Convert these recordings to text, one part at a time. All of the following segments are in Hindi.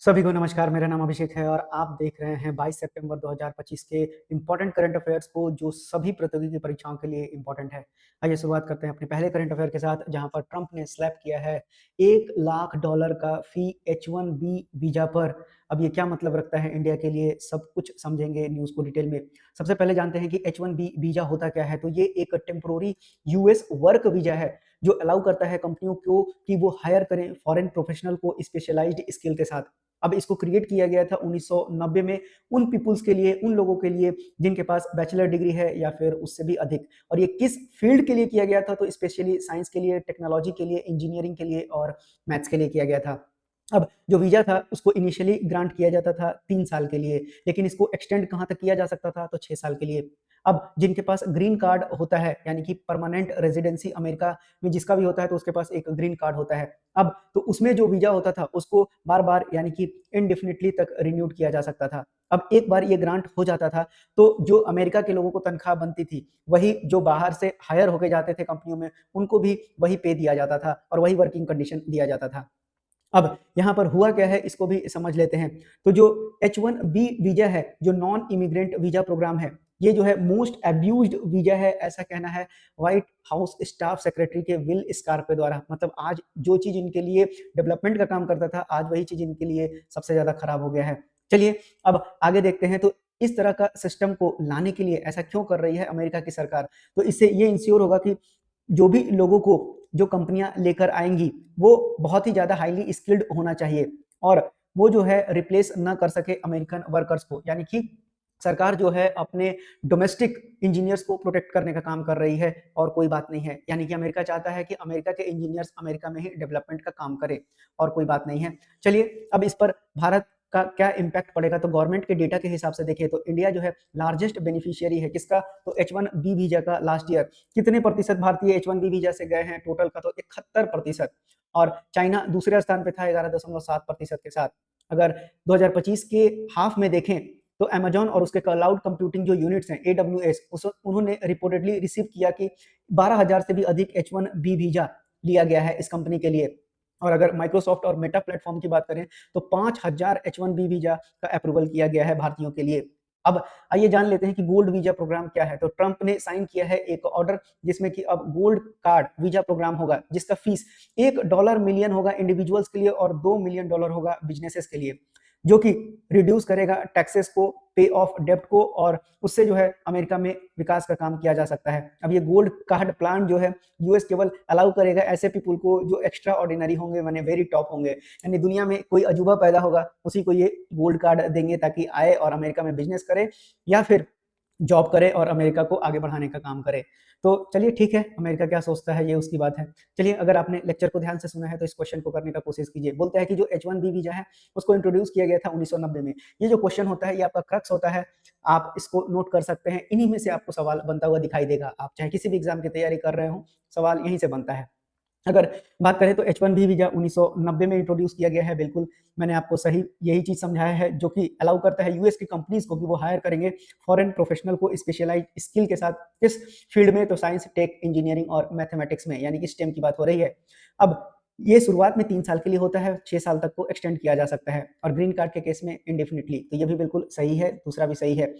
सभी को नमस्कार। मेरा नाम अभिषेक है और आप देख रहे हैं 22 सितंबर 2025 के इम्पोर्टेंट करंट अफेयर्स को, जो सभी प्रतियोगी परीक्षाओं के लिए इम्पोर्टेंट है। आइए शुरुआत करते हैं अपने पहले करंट अफेयर के साथ, जहां पर ट्रंप ने स्लैप किया है $1 लाख का फी H1B वीजा पर। अब ये क्या मतलब रखता है इंडिया के लिए, सब कुछ समझेंगे न्यूज को डिटेल में। सबसे पहले जानते हैं कि H1B वीजा होता क्या है। तो ये एक टेम्पोररी यूएस वर्क वीजा है जो अलाउ करता है कंपनियों को कि वो हायर करें फॉरेन प्रोफेशनल को स्पेशलाइज्ड स्किल के साथ। अब इसको क्रिएट किया गया था 1990 में, उन पीपुल्स के लिए, उन लोगों के लिए जिनके पास बैचलर डिग्री है या फिर उससे भी अधिक। और ये किस फील्ड के लिए किया गया था? तो स्पेशली साइंस के लिए, टेक्नोलॉजी के लिए, इंजीनियरिंग के लिए और मैथ्स के लिए किया गया था। अब जो वीजा था उसको इनिशियली ग्रांट किया जाता था 3 साल के लिए, लेकिन इसको एक्सटेंड कहाँ तक किया जा सकता था? तो 6 साल के लिए। अब जिनके पास ग्रीन कार्ड होता है, यानी कि परमानेंट रेजिडेंसी अमेरिका में जिसका भी होता है, तो उसके पास एक ग्रीन कार्ड होता है। अब तो उसमें जो वीजा होता था उसको बार बार, यानी कि इनडेफिनिटली तक रिन्यूड किया जा सकता था। अब एक बार ये ग्रांट हो जाता था तो जो अमेरिका के लोगों को तनख्वाह बनती थी, वही जो बाहर से हायर होके जाते थे कंपनियों में, उनको भी वही पे दिया जाता था और वही वर्किंग कंडीशन दिया जाता था। अब यहाँ पर हुआ क्या है, इसको भी समझ लेते हैं। तो जो H1B वीजा है, जो नॉन इमिग्रेंट वीजा प्रोग्राम है, ये जो है मोस्ट अब्यूज्ड वीजा है, ऐसा कहना है व्हाइट हाउस स्टाफ सेक्रेटरी के विल स्कार्पे द्वारा। मतलब आज जो चीज इनके लिए डेवलपमेंट का काम करता था, आज वही चीज इनके लिए सबसे ज्यादा खराब हो गया है। चलिए अब आगे देखते हैं। तो इस तरह का सिस्टम को लाने के लिए ऐसा क्यों कर रही है अमेरिका की सरकार? तो इससे ये इंश्योर होगा कि जो भी लोगों को जो कंपनियां लेकर आएंगी, वो बहुत ही ज्यादा हाईली स्किल्ड होना चाहिए और वो जो है रिप्लेस ना कर सके अमेरिकन वर्कर्स को। यानी कि सरकार जो है अपने डोमेस्टिक इंजीनियर्स को प्रोटेक्ट करने का काम कर रही है और कोई बात नहीं है। यानी कि अमेरिका चाहता है कि अमेरिका के इंजीनियर्स अमेरिका में ही डेवलपमेंट का काम करे और कोई बात नहीं है। चलिए अब इस पर भारत का क्या इम्पैक्ट पड़ेगा? तो गवर्नमेंट के डेटा के हिसाब से देखिए तो इंडिया जो है लार्जेस्ट बेनिफिशियरी है किसका? तो H1B वीजा का। लास्ट ईयर कितने प्रतिशत भारतीय H1B वीजा से गए हैं टोटल का? तो 71%। और चाइना दूसरे स्थान पे था 11.7% के साथ। अगर 2025 के हाफ में देखें तो अमेजॉन और उसके क्लाउड कंप्यूटिंग जो यूनिट्स हैं AWS, उन्होंने रिपोर्टेडली रिसीव किया कि 12,000 से भी अधिक H1B वीजा लिया गया है इस कंपनी के लिए। और अगर माइक्रोसॉफ्ट और मेटा प्लेटफॉर्म की बात करें तो 5,000 H1B वीजा का अप्रूवल किया गया है भारतीयों के लिए। अब आइए जान लेते हैं कि गोल्ड वीजा प्रोग्राम क्या है। तो ट्रंप ने साइन किया है एक ऑर्डर जिसमें कि अब गोल्ड कार्ड वीजा प्रोग्राम होगा, जिसका फीस $1 मिलियन होगा इंडिविजुअल्स के लिए और $2 मिलियन होगा बिजनेसेस के लिए, जो कि रिड्यूस करेगा टैक्सेस को, पे ऑफ डेब्ट को, और उससे जो है अमेरिका में विकास का काम किया जा सकता है। अब ये गोल्ड कार्ड प्लान जो है यूएस केवल अलाउ करेगा ऐसे पीपुल को जो एक्स्ट्रा ऑर्डिनरी होंगे, माने वेरी टॉप होंगे। यानी दुनिया में कोई अजूबा पैदा होगा उसी को ये गोल्ड कार्ड देंगे ताकि आए और अमेरिका में बिजनेस करे या फिर जॉब करे और अमेरिका को आगे बढ़ाने का काम करे। तो चलिए ठीक है, अमेरिका क्या सोचता है ये उसकी बात है। चलिए अगर आपने लेक्चर को ध्यान से सुना है तो इस क्वेश्चन को करने का कोशिश कीजिए। बोलता है कि जो H1B वीजा है उसको इंट्रोड्यूस किया गया था 1990 में। ये जो क्वेश्चन होता है ये आपका क्रक्स होता है, आप इसको नोट कर सकते हैं। इन्हीं में से आपको सवाल बनता हुआ दिखाई देगा। आप चाहे किसी भी एग्जाम की तैयारी कर रहे हो, सवाल यहीं से बनता है। अगर बात करें तो H1B वीजा 1990 में इंट्रोड्यूस किया गया है। बिल्कुल मैंने आपको सही यही चीज समझाया है, जो कि अलाउ करता है यूएस की कंपनीज को कि वो हायर करेंगे फॉरेन प्रोफेशनल को स्पेशलाइज स्किल के साथ। किस फील्ड में? तो साइंस, टेक, इंजीनियरिंग और मैथमेटिक्स में, यानी कि स्टेम की बात हो रही है। अब ये शुरुआत में 3 साल के लिए होता है, 6 साल तक को एक्सटेंड किया जा सकता है और ग्रीन कार्ड के केस में इंडेफिनिटली। तो ये भी बिल्कुल सही है, दूसरा भी सही है।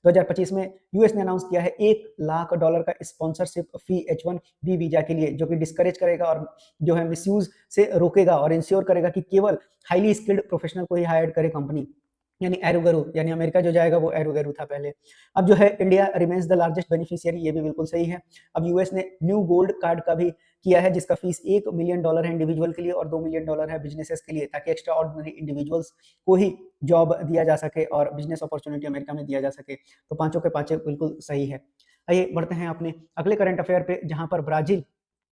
2025 में यूएस ने अनाउंस किया है $1 लाख का स्पॉन्सरशिप फी H1B वीजा के लिए, जो कि डिस्करेज करेगा और जो है मिसयूज से रोकेगा और इंश्योर करेगा कि केवल हाईली स्किल्ड प्रोफेशनल को ही हायर करे कंपनी। यानी एरोगेरू, यानी अमेरिका जो जाएगा वो एरोगेरू था पहले। अब जो है India remains the largest beneficiary, ये भी बिल्कुल सही है। अब यूएस ने न्यू गोल्ड कार्ड का भी किया है जिसका फीस $1 मिलियन है इंडिविजुअल के लिए और $2 मिलियन है बिजनेसेस के लिए, ताकि एक्स्ट्रा ऑर्डिनरी इंडिविजुअल्स को ही जॉब दिया जा सके और बिजनेस अपॉर्चुनिटी अमेरिका में दिया जा सके। तो पांचों के पांचों बिल्कुल सही है। आइए बढ़ते हैं अपने अगले करंट अफेयर पे, जहां पर ब्राजील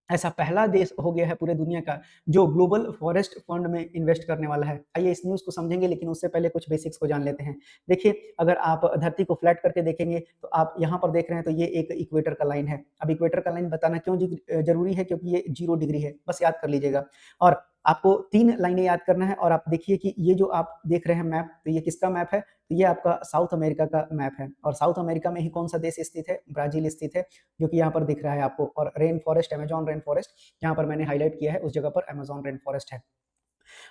ऐसा पहला देश हो गया है पूरे दुनिया का जो ग्लोबल फॉरेस्ट फंड में इन्वेस्ट करने वाला है। आइए इस न्यूज़ को समझेंगे, लेकिन उससे पहले कुछ बेसिक्स को जान लेते हैं। देखिए अगर आप धरती को फ्लैट करके देखेंगे तो आप यहाँ पर देख रहे हैं तो ये एक इक्वेटर का लाइन है। अब इक्वेटर का लाइन बताना क्यों जरूरी है? क्योंकि ये 0 डिग्री है, बस याद कर लीजिएगा। और आपको 3 लाइनें याद करना है। और आप देखिए कि ये जो आप देख रहे हैं मैप, तो ये किसका मैप है? तो ये आपका साउथ अमेरिका का मैप है। और साउथ अमेरिका में ही कौन सा देश स्थित है? ब्राजील स्थित है, जो कि यहाँ पर दिख रहा है आपको। और rain forest, Amazon rain forest, यहाँ पर मैंने हाईलाइट किया है, उस जगह पर अमेजॉन रेन फॉरेस्ट है।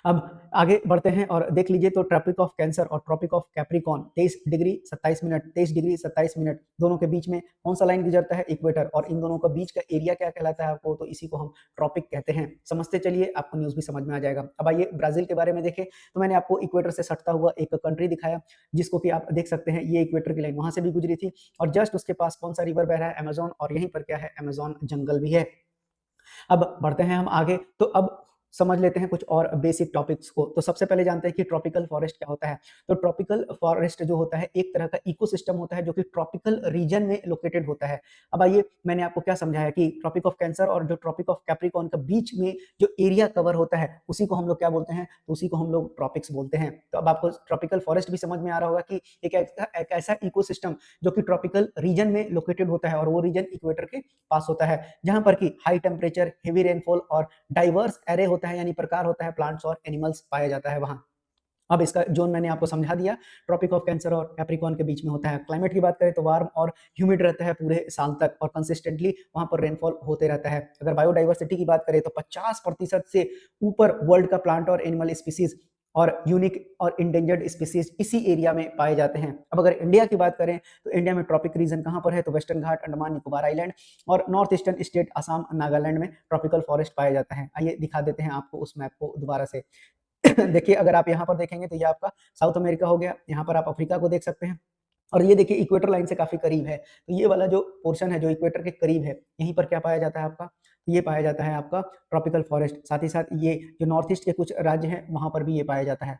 अब आगे बढ़ते हैं और देख लीजिए तो ट्रॉपिक ऑफ कैंसर और tropic of Capricorn 23 degree 27 minute 23 degree 27 minute दोनों के बीच में कौन सा लाइन गुजरता है? इक्वेटर। और इन दोनों का बीच का एरिया क्या कहलाता है आपको? तो इसी को हम ट्रॉपिक कहते हैं। समझते चलिए, आपको न्यूज़ भी समझ में आ जाएगा। अब आइए ब्राज़ील के बारे में देखें, तो मैंने आपको इक्वेटर से सटता हुआ एक कंट्री दिखाया, जिसको कि आप देख सकते हैं, ये इक्वेटर की लाइन वहाँ से भी गुजरी थी और जस्ट उसके पास कौन-सा रिवर बह रहा है? अमेज़न। और यहीं पर क्या है? अमेज़न जंगल भी है। अब बढ़ते हैं हम आगे, तो अब समझ लेते हैं कुछ और बेसिक टॉपिक्स को। तो सबसे पहले जानते हैं कि ट्रॉपिकल फॉरेस्ट क्या होता है। तो ट्रॉपिकल फॉरेस्ट जो होता है एक तरह का इकोसिस्टम होता है जो कि ट्रॉपिकल रीजन में लोकेटेड होता है। अब आइए, मैंने आपको क्या समझाया कि ट्रॉपिक ऑफ कैंसर और जो ट्रॉपिक ऑफ कैप्रिकॉर्न का बीच में जो एरिया कवर होता है उसी को हम लोग क्या बोलते हैं? तो उसी को हम लोग ट्रॉपिक्स बोलते हैं। तो अब आपको ट्रॉपिकल फॉरेस्ट भी समझ में आ रहा होगा कि एक ऐसा इकोसिस्टम जो कि ट्रॉपिकल रीजन में लोकेटेड होता है और वो रीजन इक्वेटर के पास होता है, जहां पर कि हाई टेम्परेचर, हेवी रेनफॉल और डाइवर्स एरे होता है, यानी प्रकार होता है, प्लांट्स और एनिमल्स पाया जाता है वहां। अब इसका जोन मैंने आपको समझा दिया, ट्रॉपिक ऑफ कैंसर और कैप्रिकॉर्न के बीच में होता है। क्लाइमेट की बात करें तो वार्म और ह्यूमिड रहता है पूरे साल तक और कंसिस्टेंटली वहां पर रेनफॉल होते रहता है। अगर बायोडाइवर्सिटी की बात करें तो 50% से ऊपर वर्ल्ड का प्लांट और एनिमल स्पीसीज और यूनिक और इंडेंजर्ड स्पीसीज इसी एरिया में पाए जाते हैं। अब अगर इंडिया की बात करें तो इंडिया में ट्रॉपिक रीजन कहां पर है? तो वेस्टर्न घाट, अंडमान निकोबार आइलैंड और north eastern state Assam, Nagaland में ट्रॉपिकल फॉरेस्ट पाया जाता है। आइए दिखा देते हैं आपको उस मैप को दोबारा से। देखिए, अगर आप यहाँ पर देखेंगे तो ये आपका साउथ अमेरिका हो गया, यहाँ पर आप अफ्रीका को देख सकते हैं और ये देखिए इक्वेटर लाइन से काफ़ी करीब है। तो ये वाला जो पोर्शन है जो इक्वेटर के करीब है, यहीं पर क्या पाया जाता है आपका? तो ये पाया जाता है आपका ट्रॉपिकल फॉरेस्ट। साथ ही साथ ये जो नॉर्थ ईस्ट के कुछ राज्य हैं, वहाँ पर भी ये पाया जाता है।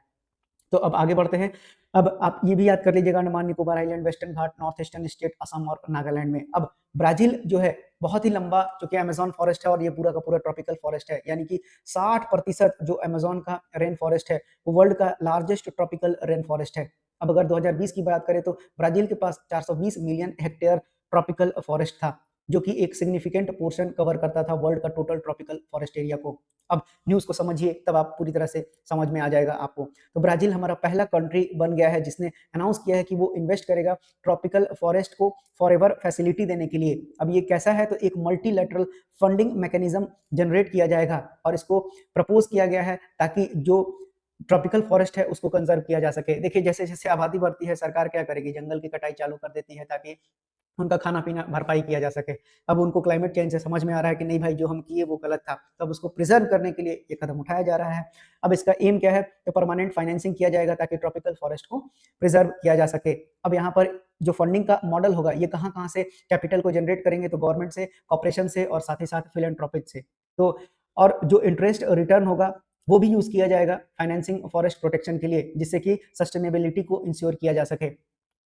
तो अब आगे बढ़ते हैं। अब आप ये भी याद कर लीजिएगा, अंडमान निकोबार आइलैंड, वेस्टर्न घाट, नॉर्थ ईस्टर्न स्टेट, असम और नागालैंड में। अब ब्राज़ील जो है बहुत ही लंबा, चूँकि अमेज़न फॉरेस्ट है और ये पूरा का पूरा ट्रॉपिकल फॉरेस्ट है, यानी कि 60% जो अमेज़न का रेन फॉरेस्ट है, वो वर्ल्ड का लार्जेस्ट ट्रॉपिकल रेन फॉरेस्ट है। अब अगर 2020 की बात करें तो ब्राज़ील के पास 420 मिलियन हेक्टेयर ट्रॉपिकल फॉरेस्ट था, जो कि एक सिग्निफिकेंट पोर्शन कवर करता था वर्ल्ड का टोटल ट्रॉपिकल फॉरेस्ट एरिया को। अब न्यूज़ को समझिए, तब आप पूरी तरह से समझ में आ जाएगा आपको। तो ब्राज़ील हमारा पहला कंट्री बन गया है जिसने अनाउंस किया है कि वो इन्वेस्ट करेगा ट्रॉपिकल फॉरेस्ट को फॉरएवर फैसिलिटी देने के लिए। अब ये कैसा है? तो एक मल्टीलैटरल फंडिंग मैकेनिज्म जनरेट किया जाएगा और इसको प्रपोज किया गया है ताकि जो ट्रॉपिकल फॉरेस्ट है उसको कंजर्व किया जा सके। देखिए, जैसे-जैसे आबादी बढ़ती है, सरकार क्या करेगी? जंगल की कटाई चालू कर देती है ताकि उनका खाना-पीना भरपाई किया जा सके। अब उनको क्लाइमेट चेंज से समझ में आ रहा है कि नहीं भाई, जो हम किए वो गलत था, तो अब उसको प्रिज़र्व करने के लिए ये कदम उठाया जा रहा है। अब इसका एम क्या है? तो परमानेंट फाइनेंसिंग किया जाएगा ताकि ट्रॉपिकल फॉरेस्ट को प्रिज़र्व किया जा सके। अब यहाँ पर जो फंडिंग का मॉडल होगा, ये कहाँ-कहाँ से कैपिटल को जनरेट करेंगे? तो गवर्नमेंट से, कॉर्पोरेशन से और साथ ही साथ फिलैंथ्रोपिक से। तो और जो इंटरेस्ट रिटर्न होगा, वो भी यूज़ किया जाएगा फाइनेंसिंग फॉरेस्ट प्रोटेक्शन के लिए, जिससे कि सस्टेनेबिलिटी को इंश्योर किया जा सके।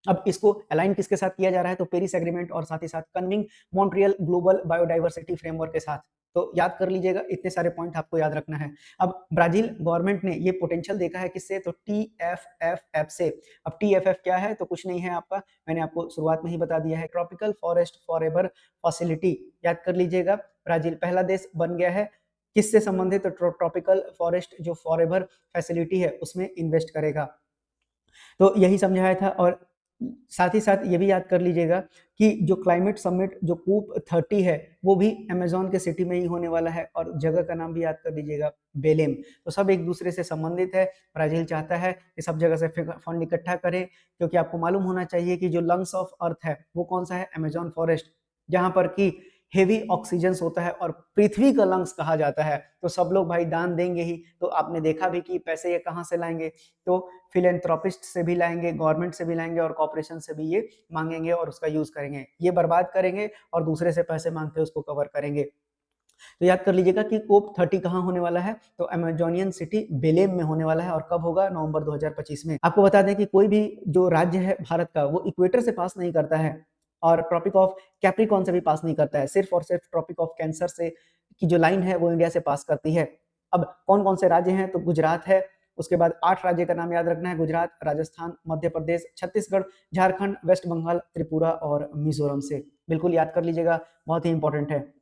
अब इसको अलाइन किसके साथ किया जा रहा है? तो पेरिस एग्रीमेंट और साथ ही साथ कन्मिंग मॉन्ट्रियल ग्लोबल बायोडायवर्सिटी फ्रेमवर्क के साथ। तो याद कर लीजिएगा, इतने सारे पॉइंट आपको याद रखना है। अब ब्राज़ील गवर्नमेंट ने ये पोटेंशियल देखा है किससे? तो टीएफएफएफ से। अब टीएफएफ क्या है? तो कुछ नहीं है आपका, मैंने आपको शुरुआत में ही बता दिया है, ट्रॉपिकल फॉरेस्ट फॉरएवर फैसिलिटी। याद कर लीजिएगा, ब्राज़ील पहला देश बन गया है किससे संबंधित? तो ट्रॉपिकल फॉरेस्ट जो फॉरएवर फैसिलिटी है उसमें इन्वेस्ट करेगा। तो यही समझाया था और साथ ही साथ ये भी याद कर लीजिएगा कि जो क्लाइमेट समिट जो कूप 30 है, वो भी अमेज़न के सिटी में ही होने वाला है और जगह का नाम भी याद कर लीजिएगा, बेलेम। तो सब एक दूसरे से संबंधित है। ब्राज़ील चाहता है कि सब जगह से फंड इकट्ठा करे, क्योंकि आपको मालूम होना चाहिए कि जो लंग्स ऑफ अर्थ है वो कौन-सा है? अमेज़न फॉरेस्ट, जहाँ पर कि हेवी ऑक्सीजन्स होता है और पृथ्वी का लंग्स कहा जाता है। तो सब लोग भाई दान देंगे ही, तो आपने देखा भी कि पैसे ये कहाँ से लाएँगे? तो फिलैंथ्रोपिस्ट से भी लाएँगे, गवर्नमेंट से भी लाएँगे और कॉर्पोरेशन से भी ये माँगेंगे और उसका यूज़ करेंगे। ये बर्बाद करेंगे और दूसरे से पैसे माँग के उसको कवर करेंगे। तो याद कर लीजिएगा कि कोप 30 कहाँ होने वाला है? तो अमेज़ोनियन सिटी बेलेम में होने वाला है और कब होगा? नवंबर 2025 में। आपको बता दें कि कोई भी जो राज्य है भारत का, वो इक्वेटर से पास नहीं करता है और ट्रॉपिक ऑफ कैप्रिकॉर्न से भी पास नहीं करता है। सिर्फ़ और सिर्फ़ ट्रॉपिक ऑफ कैंसर से की जो लाइन है वो इंडिया से पास करती है। अब कौन-कौन से राज्य हैं? तो गुजरात है, उसके बाद 8 राज्य का नाम याद रखना है, गुजरात, राजस्थान, मध्य प्रदेश, छत्तीसगढ़, झारखंड, वेस्ट बंगाल, त्रिपुरा और मिज़ोरम से। बिल्कुल याद कर लीजिएगा, बहुत ही इंपॉर्टेंट है।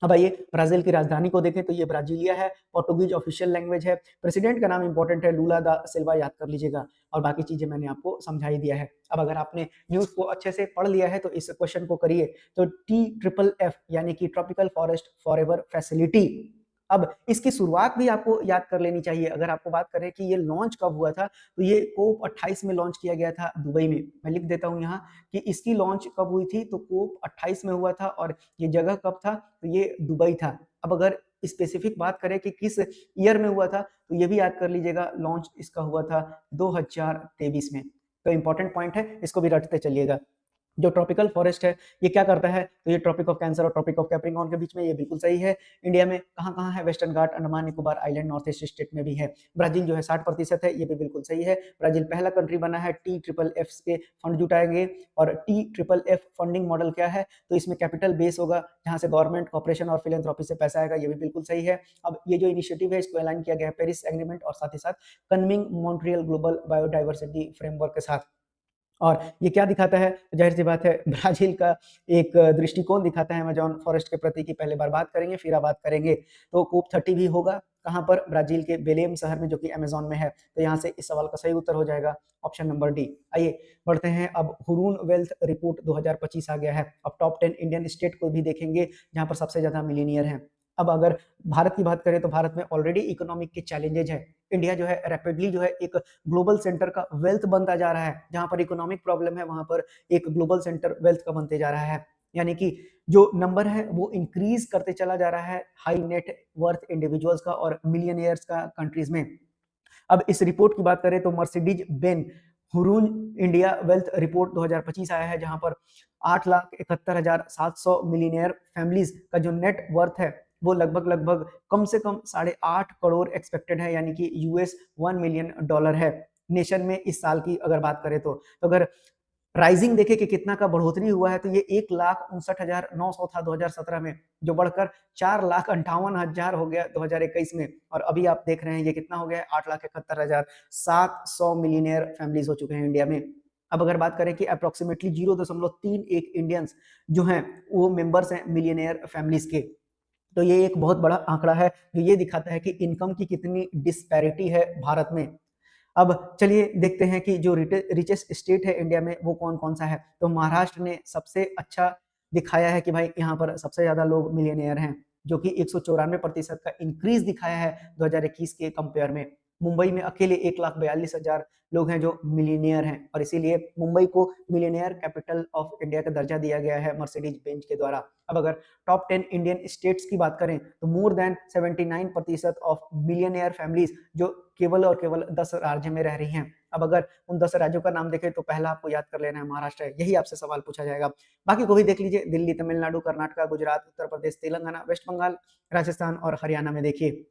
अब आइए ब्राज़ील की राजधानी को देखें, तो ये ब्राज़ीलिया है, पोर्टुगीज़ ऑफ़िशियल लैंग्वेज है, प्रेसिडेंट का नाम इम्पोर्टेंट है, लूला दा सिल्वा, याद कर लीजिएगा और बाकी चीज़ें मैंने आपको समझा ही दिया है। अब अगर आपने न्यूज़ को अच्छे से पढ़ लिया है तो इस क्वेश्चन को करिए। तो टी ट्रिपल एफ यानी कि ट्रॉपिकल फॉरेस्ट फॉरएवर फैसिलिटी अब इसकी शुरुआत भी आपको याद कर लेनी चाहिए। अगर आपको बात करें कि ये लॉन्च कब हुआ था, तो ये कोप 28 में लॉन्च किया गया था दुबई में। मैं लिख देता हूँ यहाँ कि इसकी लॉन्च कब हुई थी, तो कोप 28 में हुआ था और ये जगह कब था, तो ये दुबई था। अब अगर स्पेसिफिक बात करें कि किस ईयर में हुआ था, तो ये भी याद कर लीजिएगा, लॉन्च इसका हुआ था 2023 में। तो इंपॉर्टेंट पॉइंट है, इसको भी रटते चलिएगा। जो ट्रॉपिकल फॉरेस्ट है ये क्या करता है, तो ये ट्रॉपिक ऑफ कैंसर और ट्रॉपिक ऑफ कैप्रिकॉर्न के बीच में, ये बिल्कुल सही है। इंडिया में कहाँ-कहाँ है, western Ghat, Andaman Nicobar island, north east state में भी है। ब्राजील जो है 60% है, ये भी बिल्कुल सही है। ब्राजील पहला कंट्री बना है TFFF के फंड जुटाएंगे। और TFFF फंडिंग मॉडल क्या है, तो इसमें कैपिटल बेस होगा जहां से गवर्नमेंट, कॉर्पोरेशन और फिलेंथ्रोपी से पैसा आएगा, ये भी बिल्कुल सही है। अब ये जो इनिशिएटिव है इसको अलाइन किया गया है पेरिस एग्रीमेंट और साथ ही साथ कन्मिंग मॉन्ट्रियल ग्लोबल बायोडाइवर्सिटी फ्रेमवर्क के साथ। और ये क्या दिखाता है, ज़ाहिर-सी बात है ब्राज़ील का एक दृष्टिकोण दिखाता है अमेज़न फ़ॉरेस्ट के प्रति कि पहले बर्बाद करेंगे फिर आबाद करेंगे। तो कोप 30 भी होगा कहाँ पर, ब्राज़ील के बेलेम शहर में जो कि अमेज़न में है। तो यहाँ से इस सवाल का सही उत्तर हो जाएगा ऑप्शन नंबर डी। आइए बढ़ते हैं, अब हुरून वेल्थ रिपोर्ट 2025 आ गया है। अब टॉप 10 इंडियन स्टेट को भी देखेंगे जहाँ पर सबसे ज़्यादा मिलियनियर हैं। अब अगर भारत की बात करें तो भारत में ऑलरेडी इकोनॉमिक के चैलेंजेज़ हैं। इंडिया जो है रैपिडली जो है एक ग्लोबल सेंटर का वेल्थ बनता जा रहा है। जहाँ पर इकोनॉमिक प्रॉब्लम है वहाँ पर एक ग्लोबल सेंटर वेल्थ का बनते जा रहा है। यानी कि जो नंबर है वो इंक्रीज करते चला जा रहा है हाई नेट वर्थ इंडिविजुअल्स का और मिलियनियर्स का कंट्रीज में। अब इस रिपोर्ट की बात करें तो Mercedes Ben Hurun India wealth report 2025 आया है, जहां पर 8,71,700 मिलियनियर फैमिलीज का जो नेट वर्थ है वो लगभग लगभग कम से कम 8.5 करोड़ एक्सपेक्टेड है, यानी कि $1 मिलियन है नेशन में इस साल की अगर बात करें तो अगर राइजिंग देखें कि कितना का बढ़ोतरी हुआ है, तो ये 1,59,900 था 2017 में, जो बढ़कर 4,58,000 हो गया 2021 में। और अभी आप देख रहे हैं ये कितना हो गया है, 8,71,700 मिलियनियर फैमिलीज हो चुके हैं इंडिया में। अब अगर बात करें कि अप्रोक्सीमेटली 0.31 इंडियंस जो हैं वो मेंबर्स हैं मिलियनियर फैमिलीज के। तो ये एक बहुत बड़ा आंकड़ा है जो ये दिखाता है कि इनकम की कितनी डिस्पैरिटी है भारत में। अब चलिए देखते हैं कि जो रिचेस्ट स्टेट है इंडिया में वो कौन कौन सा है। तो महाराष्ट्र ने सबसे अच्छा दिखाया है कि भाई यहाँ पर सबसे ज्यादा लोग मिलियनियर हैं, जो कि 194% का इंक्रीज दिखाया है 2021 के कंपेयर में। मुंबई में अकेले 1,42,000 लोग हैं जो मिलियनियर हैं, और इसीलिए मुंबई को मिलियनियर कैपिटल ऑफ इंडिया का दर्जा दिया गया है मर्सिडीज बेंज के द्वारा। अब अगर टॉप 10 इंडियन स्टेट्स की बात करें तो more than 79% of millionaire families जो केवल और केवल 10 राज्य में रह रही हैं। अब अगर उन 10 राज्यों का नाम देखें तो पहला आपको याद कर लेना है महाराष्ट्र है, यही आपसे सवाल पूछा जाएगा। बाकी को भी देख लीजिए, दिल्ली, तमिलनाडु, कर्नाटक, गुजरात, उत्तर प्रदेश, तेलंगाना, वेस्ट बंगाल, राजस्थान और हरियाणा में देखिए।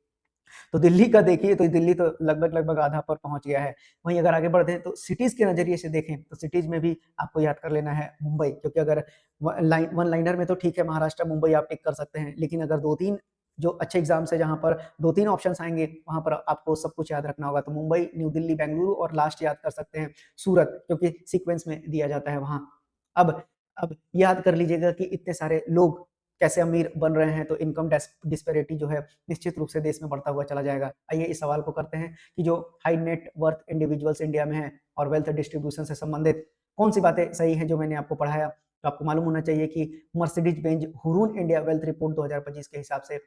तो दिल्ली का देखिए तो दिल्ली तो लगभग लगभग आधा पर पहुंच गया है। वहीं अगर आगे बढ़ते हैं तो सिटीज के नजरिए से देखें तो सिटीज में भी आपको याद कर लेना है मुंबई, क्योंकि अगर वन लाइनर में तो ठीक है महाराष्ट्र मुंबई आप टिक कर सकते हैं, लेकिन अगर दो तीन जो अच्छे एग्जाम्स है जहां पर दो तीन ऑप्शन आएंगे वहां पर आपको सब कुछ याद रखना होगा। तो मुंबई, न्यू दिल्ली, बेंगलुरु और लास्ट याद कर सकते हैं सूरत, क्योंकि सीक्वेंस में दिया जाता है वहां। अब अब याद कर लीजिएगा कि इतने सारे लोग कैसे अमीर बन रहे हैं, तो इनकम डिस्पेरिटी जो है निश्चित रूप से देश में बढ़ता हुआ चला जाएगा। आइए इस सवाल को करते हैं कि जो high net worth individuals India में हैं और वेल्थ डिस्ट्रीब्यूशन से संबंधित कौन सी बातें सही हैं जो मैंने आपको पढ़ाया। तो आपको मालूम होना चाहिए कि Mercedes Benz Hurun India wealth report 2025 के हिसाब से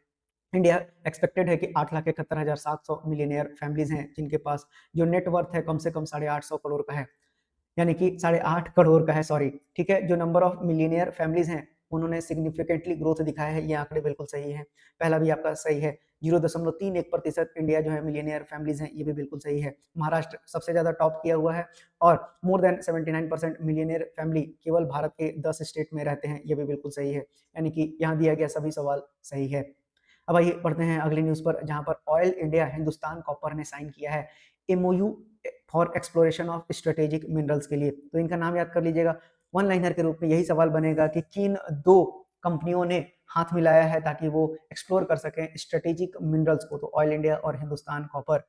इंडिया एक्सपेक्टेड है कि 8,71,700 मिलियनियर फैमिलीज हैं जिनके पास जो नेट वर्थ है कम से कम 850 करोड़ का है, यानी कि 8.5 करोड़ का है, सॉरी। ठीक है, जो नंबर ऑफ मिलियनियर फैमिलीज हैं उन्होंने सिग्निफिकेंटली ग्रोथ दिखाया है, ये आंकड़े बिल्कुल सही है। पहला भी आपका सही है, 0.31% इंडिया जो है मिलियनियर फैमिलीज हैं, ये भी बिल्कुल सही है। महाराष्ट्र सबसे ज्यादा टॉप किया हुआ है और मोर देन 79% मिलियनियर फैमिली केवल भारत के 10 स्टेट में रहते हैं, ये भी बिल्कुल सही है। यानी कि यहाँ दिया गया सभी सवाल सही है। अब आइए बढ़ते हैं अगली न्यूज पर, जहां पर ऑयल इंडिया हिंदुस्तान कॉपर ने साइन किया है MOU for exploration of strategic minerals के लिए। तो इनका नाम याद कर लीजिएगा, वन लाइनर के रूप में यही सवाल बनेगा कि किन दो कंपनियों ने हाथ मिलाया है ताकि वो एक्सप्लोर कर सकें स्ट्रेटेजिक मिनरल्स को। तो ऑयल इंडिया और हिंदुस्तान कॉपर।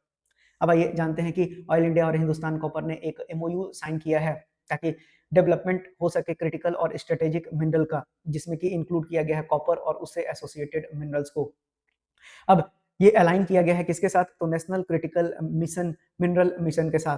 अब आइए जानते हैं कि ऑयल इंडिया और हिंदुस्तान कॉपर ने एक एमओयू साइन किया है ताकि डेवलपमेंट हो सके क्रिटिकल और स्ट्रेटेजिक मिनरल का, जिसमें कि इंक्लूड किया गया है कॉपर और उससे एसोसिएटेड मिनरल्स को। अब ये अलाइन किया गया है किसके साथ, तो national critical mission mineral mission के साथ।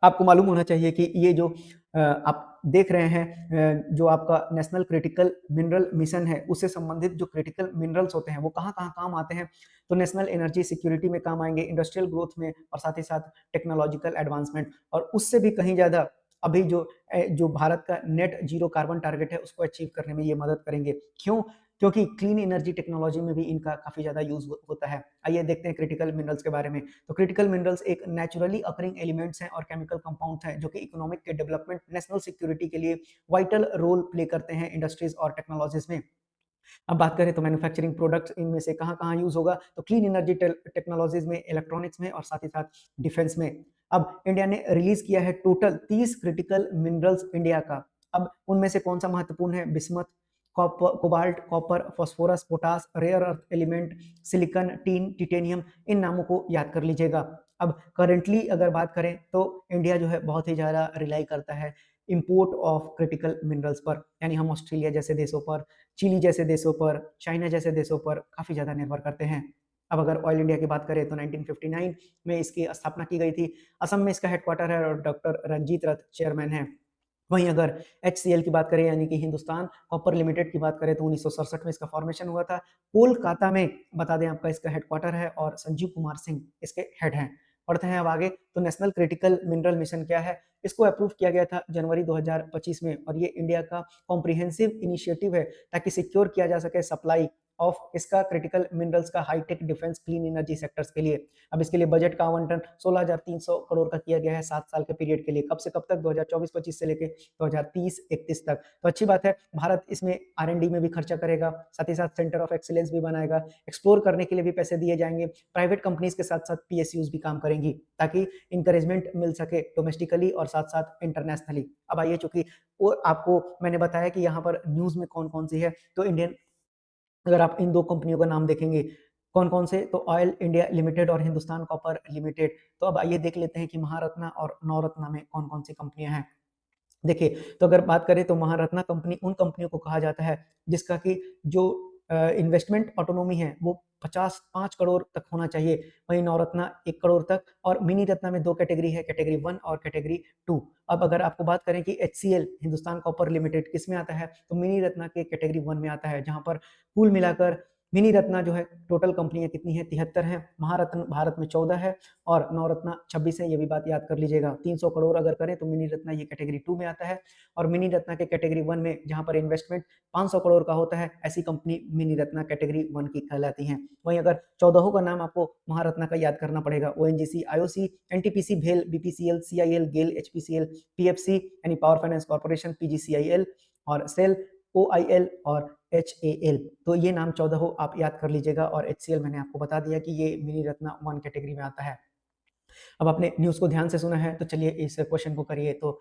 आपको मालूम होना चाहिए कि ये जो आप देख रहे हैं जो आपका नेशनल क्रिटिकल मिनरल मिशन है, उससे संबंधित जो क्रिटिकल मिनरल्स होते हैं, वो कहाँ-कहाँ काम आते हैं? तो नेशनल एनर्जी सिक्योरिटी में काम आएँगे, इंडस्ट्रियल ग्रोथ में और साथ ही साथ टेक्नोलॉजिकल एडवांसमेंट और उससे भी कहीं ज़्यादा अभी जो भारत का नेट ज़ीरो कार्बन टारगेट है, उसको अचीव करने में ये मदद करेंगे। क्यों? क्योंकि क्लीन एनर्जी टेक्नोलॉजी में भी इनका काफ़ी ज़्यादा यूज़ होता है। आइए देखते हैं क्रिटिकल मिनरल्स के बारे में। तो क्रिटिकल मिनरल्स एक नेचुरली अकरिंग एलिमेंट्स हैं और केमिकल कंपाउंड्स हैं जो कि इकोनॉमिक के डेवलपमेंट, नेशनल सिक्योरिटी के लिए वाइटल रोल प्ले करते हैं इंडस्ट्रीज और टेक्नोलॉजीज में। अब बात करें तो मैन्युफैक्चरिंग प्रोडक्ट्स इनमें से कहाँ-कहाँ यूज़ होगा, तो क्लीन एनर्जी टेक्नोलॉजीज में, इलेक्ट्रॉनिक्स में और साथ ही साथ डिफेंस में। अब इंडिया ने रिलीज़ किया है टोटल 30 क्रिटिकल मिनरल्स इंडिया का। अब उनमें से कौन-सा महत्वपूर्ण है? Bismuth, cobalt, copper, phosphorus, potash, rare earth element, silicon, tin, titanium, इन नामों को याद कर लीजिएगा। अब करंटली अगर बात करें तो इंडिया जो है बहुत ही ज़्यादा रिलाई करता है इंपोर्ट ऑफ क्रिटिकल मिनरल्स पर, यानी हम ऑस्ट्रेलिया जैसे देशों पर, चिली जैसे देशों पर, चाइना जैसे देशों पर काफ़ी ज़्यादा निर्भर करते हैं। अब अगर ऑयल इंडिया की बात करें तो 1959 में इसकी स्थापना की गई थी। असम में इसका हेडक्वार्टर है और डॉक्टर रंजीत रथ चेयरमैन हैं। वहीं अगर एचसीएल की बात करें यानी कि हिंदुस्तान कॉपर लिमिटेड की बात करें तो 1967 में इसका फॉर्मेशन हुआ था। कोलकाता में बता दें आपका इसका हेडक्वार्टर है और संजीव कुमार सिंह इसके हेड हैं। बढ़ते हैं अब आगे, तो नेशनल क्रिटिकल मिनरल मिशन क्या है? इसको अप्रूव किया गया था जनवरी 2025 में और ये इंडिया का कॉम्प्रिहेंसिव इनिशिएटिव है ताकि सिक्योर किया जा सके सप्लाई ऑफ इसका क्रिटिकल मिनरल्स का hi tech defence clean energy sectors के लिए। अब इसके लिए बजट का आवंटन 16,300 करोड़ का किया गया है 7 साल के पीरियड के लिए। कब से कब तक? 2024-25 से लेके 2030-31 तक। तो अच्छी बात है, भारत इसमें आर&डी में भी खर्चा करेगा, साथ ही साथ सेंटर ऑफ एक्सीलेंस भी बनाएगा, एक्सप्लोर करने के लिए भी पैसे दिए जाएंगे, प्राइवेट कंपनीज के साथ साथ पीएसयूज भी काम करेंगी ताकि इंकरेजमेंट मिल सके डोमेस्टिकली और साथ साथ इंटरनेशनली। अब आइए, चूंकि वो आपको मैंने बताया कि यहाँ पर न्यूज में कौन कौन सी है, तो इंडियन, अगर आप इन दो कंपनियों का नाम देखेंगे कौन कौन से, तो ऑयल इंडिया लिमिटेड और हिंदुस्तान कॉपर लिमिटेड। तो अब आइए देख लेते हैं कि महारत्ना और नवरत्ना में कौन कौन सी कंपनियां हैं। देखिए, तो अगर बात करें तो महारत्ना कंपनी उन कंपनियों को कहा जाता है जिसका कि जो इन्वेस्टमेंट ऑटोनॉमी है वो 5 करोड़ तक होना चाहिए। वहीं नवरत्ना 1 करोड़ तक, और मिनी रत्ना में 2 कैटेगरी है, कैटेगरी 1 और कैटेगरी 2। अब अगर आपको बात करें कि एचसीएल हिंदुस्तान कॉपर लिमिटेड किस में आता है, तो मिनी रत्ना के कैटेगरी 1 में आता है, जहां पर कुल मिलाकर मिनी रत्ना जो है टोटल कंपनियां कितनी है, 73 है। महारत्न भारत में 14 है और नवरत्ना 26 है, ये भी बात याद कर लीजिएगा। 300 करोड़ अगर करें तो मिनी रत्ना ये कैटेगरी 2 में आता है, और मिनी रत्ना के कैटेगरी 1 में जहां पर इन्वेस्टमेंट 500 करोड़ का होता है, ऐसी कंपनी मिनी रत्ना कैटेगरी 1 की कहलाती हैं। वहीं अगर 14 का नाम आपको महारत्ना का याद करना पड़ेगा, ओएनजीसी, आईओसी, एनटीपीसी, भेल, बीपीसीएल, सीआईएल, गेल, एचपीसीएल, पीएफसी यानी पावर फाइनेंस कॉर्पोरेशन, पीजीसीआईएल और सेल, ओआईएल और एचएएल। तो ये नाम 14 आप याद कर लीजिएगा, और एचसीएल मैंने आपको बता दिया कि ये मिनी रत्ना 1 कैटेगरी में आता है। अब आपने न्यूज़ को ध्यान से सुना है, तो चलिए इस क्वेश्चन को करिए। तो